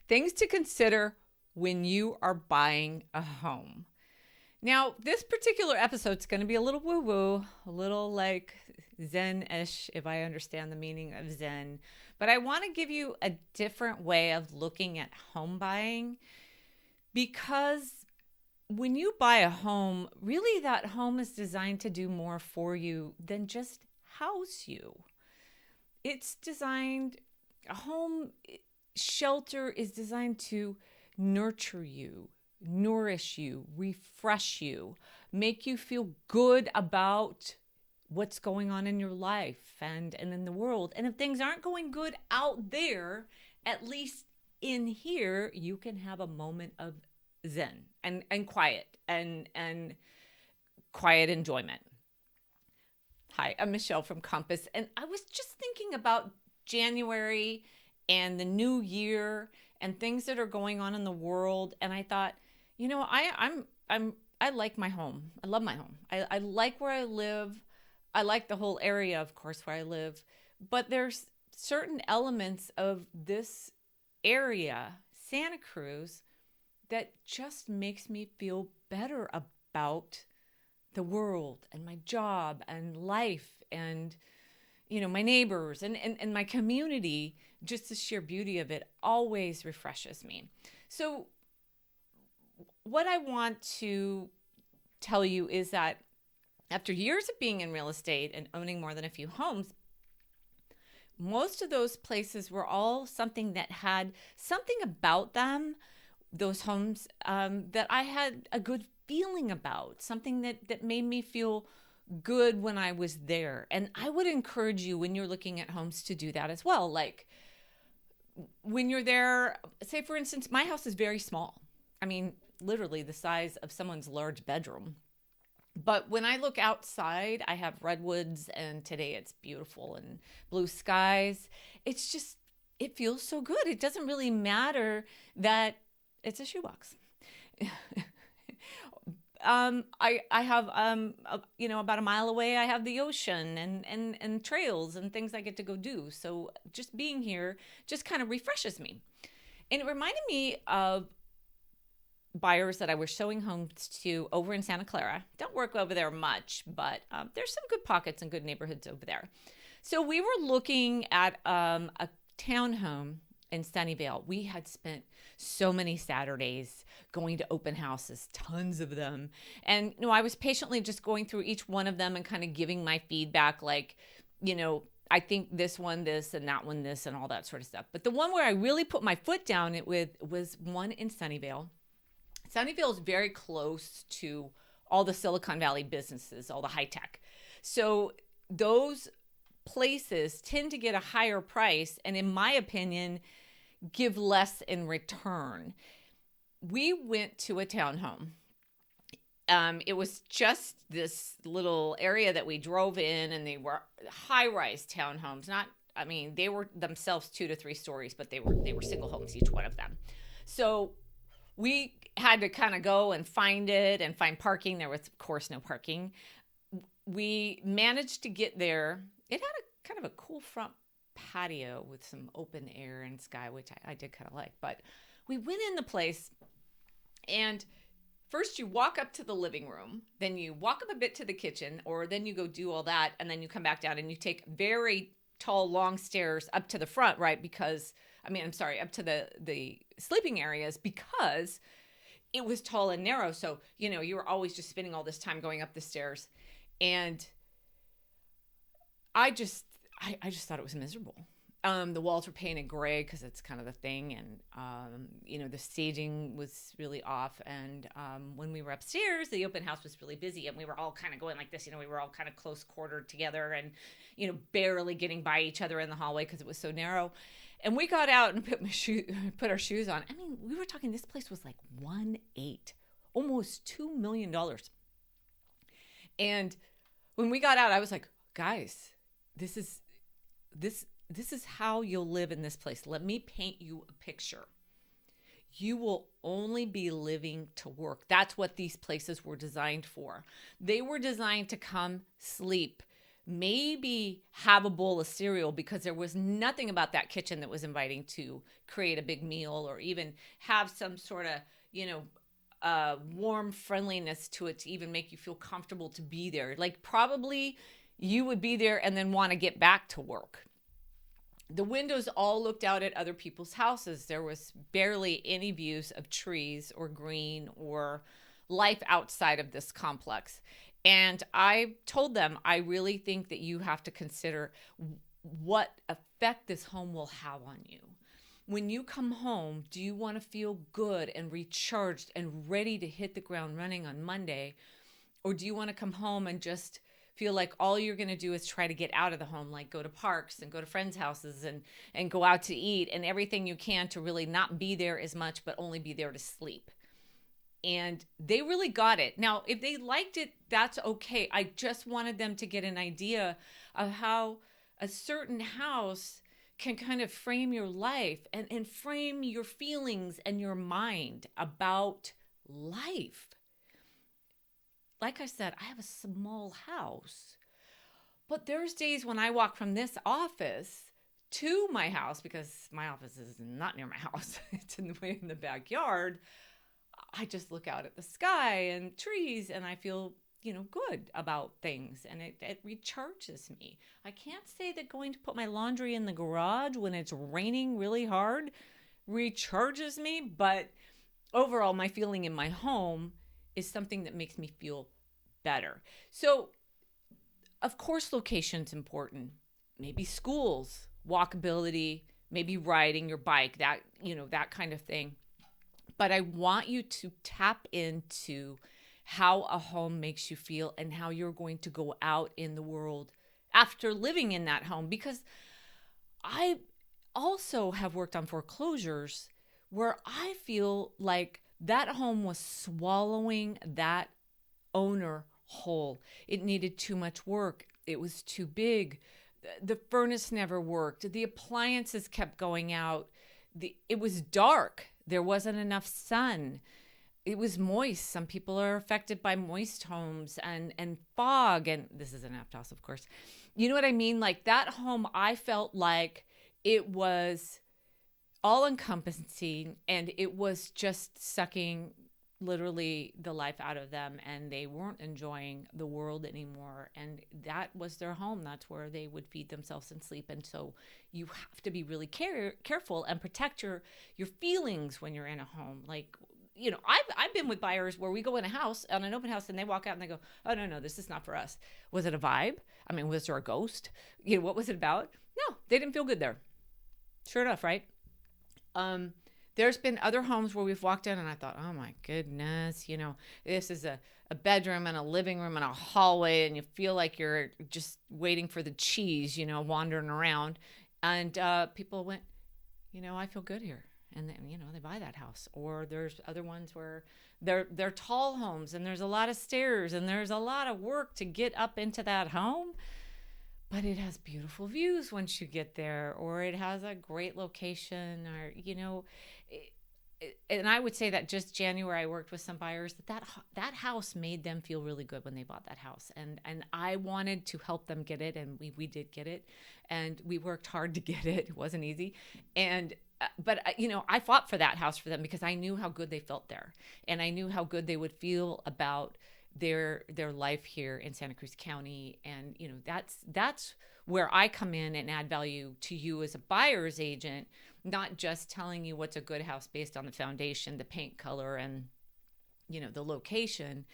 Things to consider when you are buying a home. Now, this particular episode is going to be a little woo-woo, a little like Zen-ish, if I understand the meaning of Zen. But I want to give you a different way of looking at home buying, because when you buy a home, really that home is designed to do more for you than just house you. It's designed, a home shelter is designed to nurture you, nourish you, refresh you, make you feel good about what's going on in your life and in the world. And if things aren't going good out there, at least in here, you can have a moment of zen and quiet and quiet enjoyment. Hi, I'm Michele from Compass, and I was just thinking about January and the new year and things that are going on in the world, and I thought, I like my home. I love my home. I like where I live. I like the whole area, of course, where I live, but there's certain elements of this area, Santa Cruz, that just makes me feel better about the world and my job and life and my neighbors and my community. Just the sheer beauty of it always refreshes me. So what I want to tell you is that after years of being in real estate and owning more than a few homes, most of those places were all something that had something about them, those homes, that I had a good feeling about, something that made me feel good when I was there. And I would encourage you, when you're looking at homes, to do that as well. Like when you're there, say for instance, my house is very small. I mean, literally the size of someone's large bedroom. But when I look outside, I have redwoods, and today it's beautiful and blue skies. It's just, it feels so good. It doesn't really matter that it's a shoebox. I have, about a mile away, I have the ocean and trails and things I get to go do. So just being here just kind of refreshes me. And it reminded me of buyers that I was showing homes to over in Santa Clara. Don't work over there much, but there's some good pockets and good neighborhoods over there. So we were looking at a townhome in Sunnyvale. We had spent so many Saturdays going to open houses, tons of them. And I was patiently just going through each one of them and kind of giving my feedback, like, I think this one this and that one this and all that sort of stuff. But the one where I really put my foot down was one in Sunnyvale. Sunnyvale is very close to all the Silicon Valley businesses, all the high tech. So those places tend to get a higher price and, in my opinion, give less in return. We went to a townhome. It was just this little area that we drove in, and they were high-rise townhomes. They were themselves 2 to 3 stories, but they were single homes, each one of them. So we had to kind of go and find it and find parking. There was, of course, no parking. We managed to get there. It had a kind of a cool front patio with some open air and sky, which I did kind of like. But we went in the place, and first you walk up to the living room, then you walk up a bit to the kitchen, or then you go do all that, and then you come back down and you take very tall, long stairs up to the front, right? Up to the sleeping areas, because it was tall and narrow. So, you were always just spending all this time going up the stairs. And I just thought it was miserable. The walls were painted gray because it's kind of the thing. And, the staging was really off. And when we were upstairs, the open house was really busy. And we were all kind of going like this. We were all kind of close quartered together and, barely getting by each other in the hallway because it was so narrow. And we got out and put our shoes on. We were talking, this place was like 1.8, almost $2 million. And when we got out, I was like, guys, this is how you'll live in this place. Let me paint you a picture. You will only be living to work. That's what these places were designed for. They were designed to come sleep, maybe have a bowl of cereal, because there was nothing about that kitchen that was inviting to create a big meal or even have some sort of, warm friendliness to it to even make you feel comfortable to be there. Like probably you would be there and then want to get back to work. The windows all looked out at other people's houses. There was barely any views of trees or green or life outside of this complex. And I told them, I really think that you have to consider what effect this home will have on you. When you come home, do you want to feel good and recharged and ready to hit the ground running on Monday? Or do you want to come home and just feel like all you're going to do is try to get out of the home, like go to parks and go to friends' houses and go out to eat and everything you can to really not be there as much, but only be there to sleep? And they really got it. Now, if they liked it, that's okay. I just wanted them to get an idea of how a certain house can kind of frame your life and frame your feelings and your mind about life. Like I said, I have a small house, but there's days when I walk from this office to my house, because my office is not near my house. It's in the backyard. I just look out at the sky and trees and I feel, good about things, and it recharges me. I can't say that going to put my laundry in the garage when it's raining really hard recharges me, but overall my feeling in my home is something that makes me feel better. So, of course, location's important. Maybe schools, walkability, maybe riding your bike, that kind of thing. But I want you to tap into how a home makes you feel and how you're going to go out in the world after living in that home. Because I also have worked on foreclosures where I feel like that home was swallowing that owner whole. It needed too much work. It was too big. The furnace never worked. The appliances kept going out. It was dark. There wasn't enough sun. It was moist. Some people are affected by moist homes and fog. And this is an apt house, of course. You know what I mean? Like that home, I felt like it was all encompassing and it was just sucking literally the life out of them, and they weren't enjoying the world anymore. And that was their home. That's where they would feed themselves and sleep. And so you have to be really careful and protect your feelings when you're in a home. Like, I've been with buyers where we go in a house, on an open house, and they walk out and they go, oh, no, this is not for us. Was it a vibe? I mean, was there a ghost? What was it about? No, they didn't feel good there. Sure enough, right? There's been other homes where we've walked in and I thought, oh my goodness, this is a bedroom and a living room and a hallway, and you feel like you're just waiting for the cheese, wandering around. And people went, I feel good here. And then, they buy that house. Or there's other ones where they're tall homes and there's a lot of stairs and there's a lot of work to get up into that home. But it has beautiful views once you get there, or it has a great location, or, and I would say that just January, I worked with some buyers that house made them feel really good when they bought that house. And I wanted to help them get it. And we did get it, and we worked hard to get it. It wasn't easy. And, but I fought for that house for them because I knew how good they felt there. And I knew how good they would feel about their life here in Santa Cruz County. And that's where I come in and add value to you as a buyer's agent, not just telling you what's a good house based on the foundation, the paint color, and the location,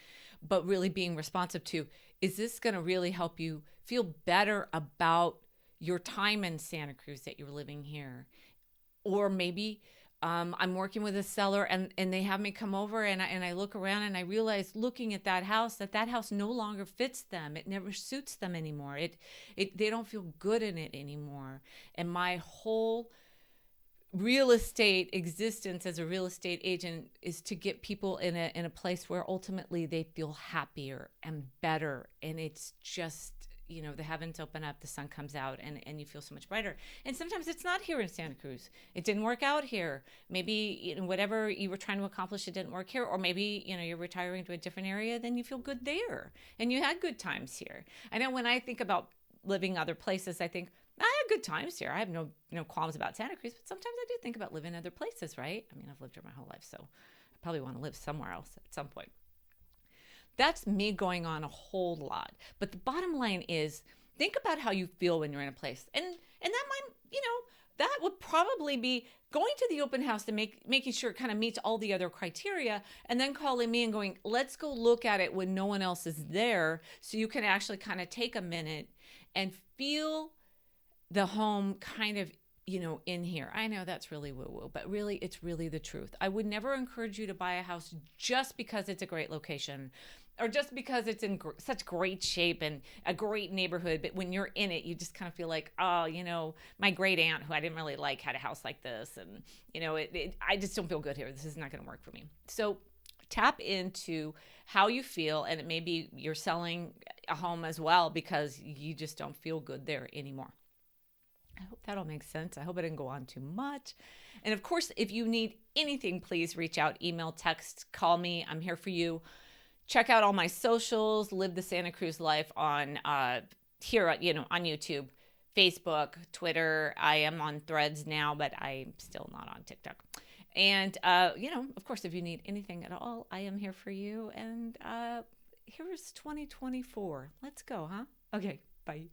but really being responsive to, is this going to really help you feel better about your time in Santa Cruz that you're living here? Or maybe I'm working with a seller and they have me come over and I look around and I realize, looking at that house no longer fits them. It never suits them anymore. They don't feel good in it anymore. And my whole real estate existence as a real estate agent is to get people in a place where ultimately they feel happier and better. And it's just, the heavens open up, the sun comes out, and you feel so much brighter. And sometimes it's not here in Santa Cruz. It didn't work out here. Maybe whatever you were trying to accomplish, it didn't work here. Or maybe, you're retiring to a different area, then you feel good there. And you had good times here. I know when I think about living other places, I think I had good times here. I have no qualms about Santa Cruz, but sometimes I do think about living in other places, right? I mean, I've lived here my whole life, so I probably want to live somewhere else at some point. That's me going on a whole lot. But the bottom line is, think about how you feel when you're in a place. And that might, that would probably be going to the open house and making sure it kind of meets all the other criteria, and then calling me and going, let's go look at it when no one else is there, so you can actually kind of take a minute and feel the home kind of, in here. I know that's really woo-woo, but really, it's really the truth. I would never encourage you to buy a house just because it's a great location or just because it's in such great shape and a great neighborhood. But when you're in it, you just kind of feel like, oh, my great aunt, who I didn't really like, had a house like this. And, I just don't feel good here. This is not going to work for me. So tap into how you feel. And it may be you're selling a home as well because you just don't feel good there anymore. I hope that all makes sense. I hope I didn't go on too much. And of course, if you need anything, please reach out, email, text, call me. I'm here for you. Check out all my socials, Live the Santa Cruz Life on here, on YouTube, Facebook, Twitter. I am on Threads now, but I'm still not on TikTok. And, of course, if you need anything at all, I am here for you. And here's 2024. Let's go, huh? Okay, bye.